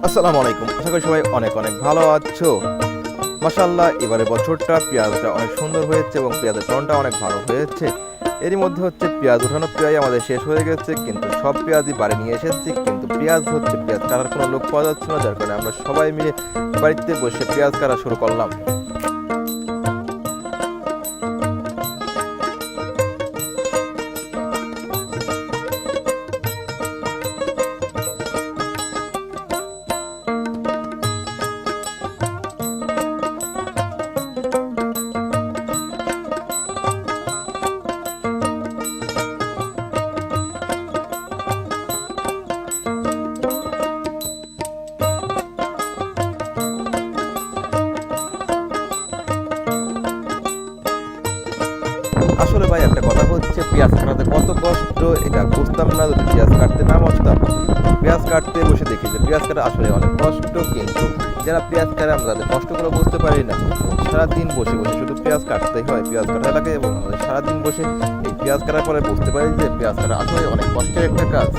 আসসালামু আলাইকুম। আশা করি সবাই অনেক অনেক ভালো আছো। মাশাআল্লাহ, এবারে বছরটা পেঁয়াজটা অনেক সুন্দর হয়েছে এবং পেঁয়াজের ফলনটা অনেক ভালো হয়েছে। এরই মধ্যে পেঁয়াজ উঠানো প্রায় আমাদের শেষ হয়ে গেছে, কিন্তু সব পেঁয়াজই বাড়ি নিয়ে এসেছি, কিন্তু পেঁয়াজ কাটার কোনো লোক পাওয়া যাচ্ছে না, যার কারণে আমরা সবাই মিলে বাড়িতে বসে পেঁয়াজ কাটা শুরু করলাম। আসলে ভাই, একটা কথা হচ্ছে, পেঁয়াজ কাটাতে কত কষ্ট এটা বুঝতাম না যদি পেঁয়াজ কাটতে না বসতাম। পেঁয়াজ কাটতে বসে দেখি যে পেঁয়াজ কাটা আসলে অনেক কষ্ট, কিন্তু যারা পেঁয়াজ কাটে আমরা তাদের কষ্টগুলো বুঝতে পারি না। সারাদিন বসে বসে শুধু পেঁয়াজ কাটতেই হয়, পেঁয়াজ কাটা লাগে, এবং আমাদের সারাদিন বসে এই পেঁয়াজ কাটার পরে বুঝতে পারি যে পেঁয়াজ কাটা আসলে অনেক কষ্টের একটা কাজ।